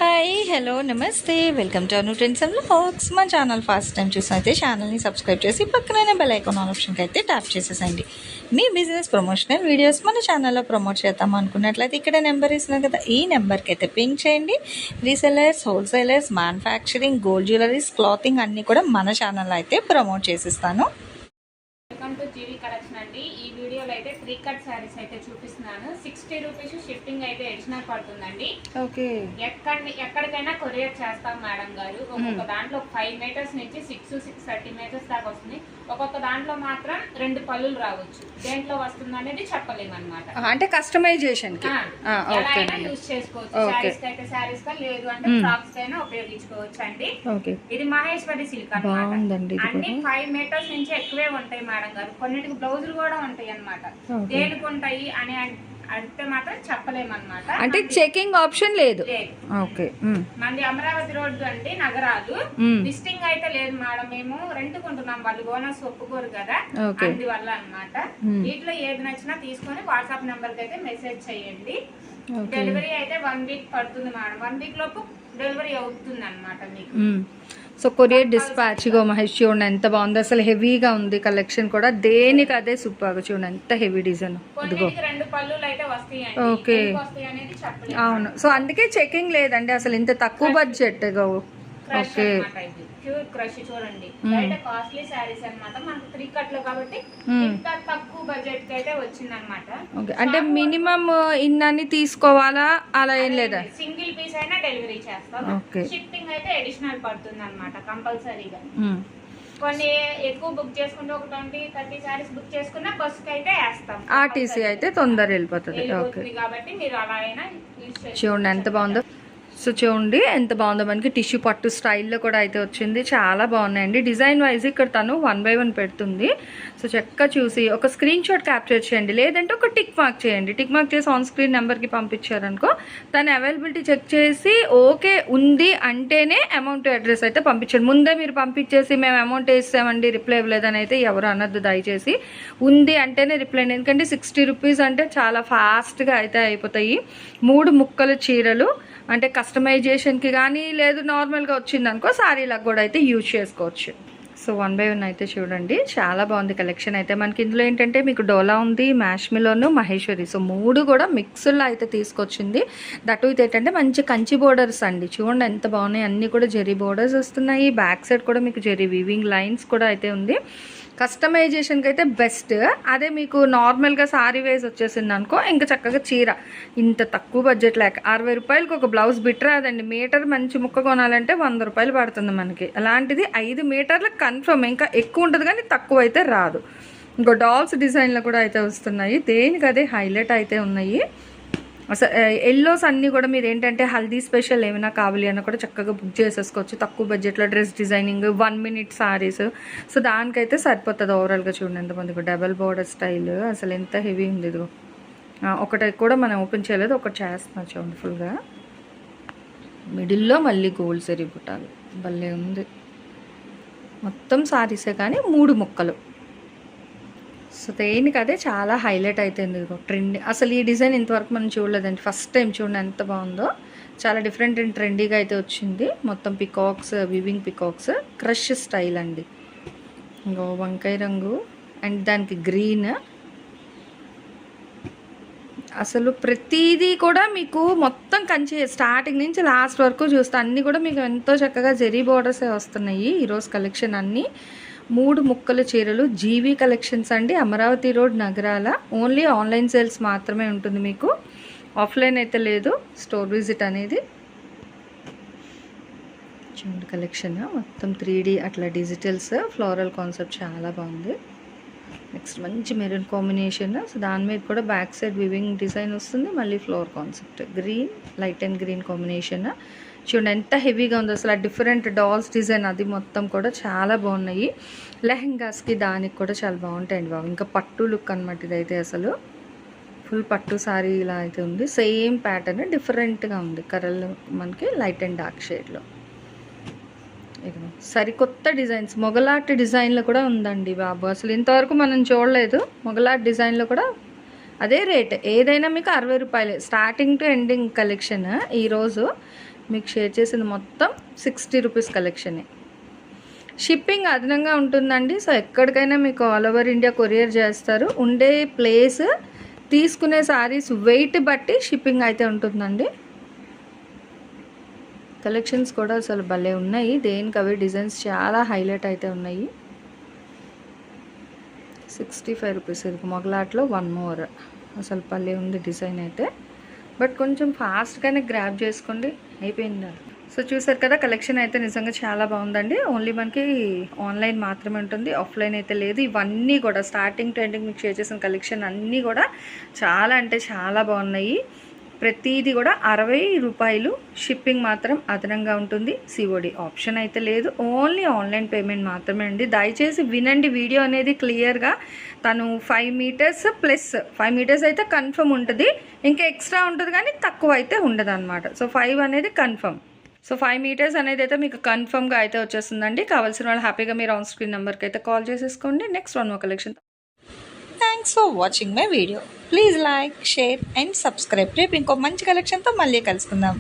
Hi hello నమస్తే welcome to Anu trends and vlogs. మా channel first time చూసినైతే ఛానల్ని subscribe చేసి పక్కనే బెల్ ఐకాన్ ఆప్షన్కి అయితే ట్యాప్ చేసేసండి. మీ బిజినెస్ ప్రమోషనల్ వీడియోస్ మన ఛానల్లో ప్రమోట్ చేద్దాం అనుకున్నట్లయితే ఇక్కడ నెంబర్ ఇస్తున్నాం కదా, ఈ నెంబర్కి అయితే పింక్ చేయండి. Resellers, wholesalers, manufacturing, gold jewelleries, clothing అన్నీ కూడా మన ఛానల్లో అయితే ప్రమోట్ చేసిస్తాను. వెల్కమ్ టు జీవీ కలెక్షన్ అండి. ఈ వీడియోలో అయితే 3 కట్ శారీస్ అయితే చూపిస్తున్నాను. 60 రూపీస్ షిప్పింగ్ అయితే అడిషనల్ పడుతుందండి. ఓకే, ఎక్కడికైనా కొరియర్ చేస్తాం మేడం గారు. ఒక్కొక్క దాంట్లో 5 మీటర్స్ నుంచి 6-630 మీటర్స్ దాకా వస్తుంది. ఒక్కొక్క దాంట్లో మాత్రం 2 పళ్ళులు రావచ్చు. దేంట్లో వస్తుంది అనేది చెప్పలేము అనమాట. అంటే కస్టమైజేషన్ యూజ్ చేసుకోవచ్చు. శారీస్ కి అయితే శారీస్ కా, లేదు అంటే ఫ్రాక్స్ కైనా ఉపయోగించుకోవచ్చు అండి. ఇది మహేశ్వరి సిల్క్ అన్నమాట. అన్ని 5 మీటర్స్ నుంచి ఎక్కువే ఉంటాయి మేడం గారు. కొన్నిటికి బ్లౌజులు కూడా ఉంటాయి అన్నమాట. దేనికి ఉంటాయి అని అడిగితే మాత్రం చెప్పలేమన్నమాట. అంటే చెకింగ్ ఆప్షన్ లేదు. ఓకే, మంది అమరావతి రోడ్డు అండి, నగరాలు. లిస్టింగ్ అయితే లేదు మేడం. మేము రెంట్ కొంటున్నాం, వాళ్ళు ఓనర్స్ ఒప్పుకోరు కదా, అందువల్ల అన్నమాట. వీటిలో ఏది నచ్చినా తీసుకొని వాట్సాప్ నెంబర్ కి అయితే మెసేజ్ చేయండి. డెలివరీ అయితే 1 వీక్ పడుతుంది మేడం. 1 వీక్ లోపు డెలివరీ అవుతుంది అన్నమాట మీకు. So courier dispatch go Mahesh, చూడండి ఎంత బాగుంది అసలు. హెవీగా ఉంది కలెక్షన్ కూడా, దేనికి అదే సూపర్. చూడండి ఎంత హెవీ డిజైన్. ఓకే, అవును. సో అందుకే చెకింగ్ లేదండి అసలు. ఇంత తక్కువ బడ్జెట్. ఓకే, ప్యూర్ క్రష్ చూడండి. బయట కాస్ట్లీ శారీస్ అన్నమాట. మనకు 3 కట్లు కాబట్టి ఇంత తక్కువ బడ్జెట్ కి అయితే వచ్చిందన్నమాట. అంటే మినిమం ఇన్నని తీసుకోవాలా, అలా ఏం లేదా? సింగిల్ పీస్ అయినా డెలివరీ చేస్తాం. షిప్పింగ్ అయితే అడిషనల్ పడుతుంది అన్నమాట కంపల్సరీగా. కొన్ని ఎక్కువ బుక్ చేసుకుంటే ఒక 20-30 శారీస్ బుక్ చేసుకున్నా బస్ కి అయితే వేస్తాం. ఆర్టీసీ అయితే తొందర వెళ్ళిపోతుంది కాబట్టి మీరు అలా అయినా చూడండి ఎంత బాగుందో. సో చూడండి ఎంత బాగుందో. మనకి టిష్యూ పట్టు స్టైల్లో కూడా అయితే వచ్చింది. చాలా బాగున్నాయండి. డిజైన్ వైజ్ ఇక్కడ తను 1 by 1 పెడుతుంది. సో చక్కగా చూసి ఒక స్క్రీన్ షాట్ క్యాప్చర్ చేయండి, లేదంటే ఒక టిక్ మార్క్ చేయండి. టిక్ మార్క్ చేసి ఆన్ స్క్రీన్ నెంబర్కి పంపించారనుకో, తను అవైలబిలిటీ చెక్ చేసి ఓకే ఉంది అంటేనే అమౌంట్ అడ్రస్ అయితే పంపించండి. ముందే మీరు పంపించేసి మేము అమౌంట్ వేసామండి రిప్లై ఇవ్వలేదని అయితే ఎవరు అనద్దు దయచేసి. ఉంది అంటేనే రిప్లై. ఎందుకంటే 60 రూపీస్ అంటే చాలా ఫాస్ట్గా అయితే అయిపోతాయి. 3 ముక్కల చీరలు అంటే కస్టమైజేషన్కి కానీ, లేదు నార్మల్గా వచ్చింది అనుకో శారీలకు కూడా అయితే యూజ్ చేసుకోవచ్చు. సో 1 by 1 అయితే చూడండి, చాలా బాగుంది కలెక్షన్ అయితే. మనకి ఇందులో ఏంటంటే మీకు డోలా ఉంది, మ్యాష్మిలోను, మహేశ్వరి. సో 3 కూడా మిక్స్లో అయితే తీసుకొచ్చింది. దట్ ఇది ఏంటంటే మంచి కంచి బోర్డర్స్ అండి. చూడండి ఎంత బాగున్నాయి. అన్నీ కూడా జెరీ బోర్డర్స్ వస్తున్నాయి. బ్యాక్ సైడ్ కూడా మీకు జెరీ వీవింగ్ లైన్స్ కూడా అయితే ఉంది. కస్టమైజేషన్కి అయితే బెస్ట్. అదే మీకు నార్మల్గా సారీ వేసి వచ్చేసింది అనుకో, ఇంకా చక్కగా చీర ఇంత తక్కువ బడ్జెట్ లేక 60 రూపాయలకి ఒక బ్లౌజ్ బిట్ రాదండి. మీటర్ మంచి ముక్క కొనాలంటే 100 రూపాయలు పడుతుంది మనకి. అలాంటిది 5 మీటర్లకు కన్ఫర్మ్. ఇంకా ఎక్కువ ఉంటుంది కానీ తక్కువ అయితే రాదు. ఇంకో డాల్స్ డిజైన్లు కూడా అయితే వస్తున్నాయి. దేనికి అదే హైలైట్ అయితే ఉన్నాయి. అసలు ఎల్లోస్ అన్నీ కూడా మీరు ఏంటంటే హల్దీ స్పెషల్ ఏమైనా కావాలి అన్న కూడా చక్కగా బుక్ చేసేసుకోవచ్చు. తక్కువ బడ్జెట్లో dress designing 1 minute saris. So దానికైతే సరిపోతుంది ఓవరాల్గా. చూడండి ఎంతమందికి డబల్ బోర్డర్ స్టైల్. అసలు ఎంత హెవీ ఉంది. ఇదిగో ఒకటి కూడా మనం ఓపెన్ చేయలేదు, ఒకటి చేస్తున్నాం చూడండి ఫుల్గా. మిడిల్లో మళ్ళీ గోల్డ్ జరీ బుట్టాలు భలే ఉంది. మొత్తం సారీసే కానీ 3 ముక్కలు. సో దేనికి అదే చాలా హైలైట్ అవుతుంది. ఇదిగో ట్రెండ్. అసలు ఈ డిజైన్ ఇంతవరకు మనం చూడలేదండి, ఫస్ట్ టైం. చూడండి ఎంత బాగుందో. చాలా డిఫరెంట్ అండ్ ట్రెండీగా అయితే వచ్చింది. మొత్తం peacocks, weaving peacocks, crush style అండి. ఇంకో వంకాయ రంగు అండ్ దానికి గ్రీన్. అసలు ప్రతిదీ కూడా మీకు మొత్తం కంచి స్టార్టింగ్ నుంచి లాస్ట్ వరకు చూస్తే అన్నీ కూడా మీకు ఎంతో చక్కగా జెరీ బోర్డర్సే వస్తున్నాయి ఈరోజు కలెక్షన్ అన్నీ. 3 ముక్కల చీరలు. జీవీ కలెక్షన్స్ అండి, అమరావతి రోడ్, నగరాల. ఓన్లీ ఆన్లైన్ సేల్స్ మాత్రమే ఉంటుంది మీకు, ఆఫ్లైన్ అయితే లేదు స్టోర్ విజిట్ అనేది. చూడండి కలెక్షన్ మొత్తం 3D అట్లా డిజిటల్స్, ఫ్లోరల్ కాన్సెప్ట్ చాలా బాగుంది. నెక్స్ట్ మంచి మెరూన్ కాంబినేషన్. సో దాని మీద కూడా బ్యాక్ సైడ్ వివింగ్ డిజైన్ వస్తుంది. మళ్ళీ floor concept green, light and green combination. చూడండి ఎంత హెవీగా ఉంది అసలు. డిఫరెంట్ డాల్స్ డిజైన్ అది మొత్తం కూడా చాలా బాగున్నాయి. లెహెంగాస్కి దానికి కూడా చాలా బాగుంటాయండి బాబు. ఇంకా పట్టు లుక్ అనమాట ఇదైతే. అసలు ఫుల్ పట్టు సారీ ఇలా అయితే ఉంది. సేమ్ ప్యాటర్న్ డిఫరెంట్గా ఉంది. కలర్లు మనకి లైట్ అండ్ డార్క్ షేడ్లో. సరికొత్త డిజైన్స్. మొగలాట్ డిజైన్లో కూడా ఉందండి బాబు. అసలు ఇంతవరకు మనం చూడలేదు. మొగలాట్ డిజైన్లో కూడా అదే రేట్, ఏదైనా మీకు 60 రూపాయలే స్టార్టింగ్ టు ఎండింగ్ కలెక్షన్. ఈరోజు మీకు షేర్ చేసింది మొత్తం 60 రూపీస్ కలెక్షనే. షిప్పింగ్ అదనంగా ఉంటుందండి. సో ఎక్కడికైనా మీకు ఆల్ ఓవర్ ఇండియా కొరియర్ చేస్తారు. ఉండే ప్లేస్, తీసుకునే శారీస్ వెయిట్ బట్టి షిప్పింగ్ అయితే ఉంటుందండి. కలెక్షన్స్ కూడా అసలు భలే ఉన్నాయి, దేనికి అవి డిజైన్స్ చాలా హైలైట్ అయితే ఉన్నాయి. 65 రూపీస్. ఇది మొగలాట్లో 1 మోర్. అసలు భలే ఉంది డిజైన్ అయితే. బట్ కొంచెం ఫాస్ట్గానే గ్రాబ్ చేసుకోండి, అయిపోయింది. సో చూసారు కదా, కలెక్షన్ అయితే నిజంగా చాలా బాగుందండి. ఓన్లీ మనకి ఆన్లైన్ మాత్రమే ఉంటుంది, ఆఫ్లైన్ అయితే లేదు. ఇవన్నీ కూడా స్టార్టింగ్ టు ఎండింగ్ మీకు షేర్ చేసిన కలెక్షన్ అన్నీ కూడా చాలా అంటే చాలా బాగున్నాయి. ప్రతిదీ కూడా 60 రూపాయలు. షిప్పింగ్ మాత్రం అదనంగా ఉంటుంది. సిఓడి ఆప్షన్ అయితే లేదు, ఓన్లీ ఆన్లైన్ పేమెంట్ మాత్రమే అండి. దయచేసి వినండి వీడియో అనేది క్లియర్గా. తను 5 మీటర్స్ ప్లస్ 5 మీటర్స్ అయితే కన్ఫర్మ్ ఉంటుంది, ఇంకా ఎక్స్ట్రా ఉంటుంది కానీ తక్కువ అయితే ఉండదు అనమాట. సో 5 అనేది కన్ఫర్మ్. సో 5 మీటర్స్ అనేది అయితే మీకు కన్ఫర్మ్గా అయితే వచ్చేస్తుందండి. కావాల్సిన వాళ్ళు హ్యాపీగా మీరు ఆన్ స్క్రీన్ నెంబర్కి అయితే కాల్ చేసేసుకోండి. Next one more collection. Thanks for watching my video. Please like, share and subscribe. రేపు ఇంకో మంచి కలెక్షన్తో మళ్ళీ కలుసుకుందాం.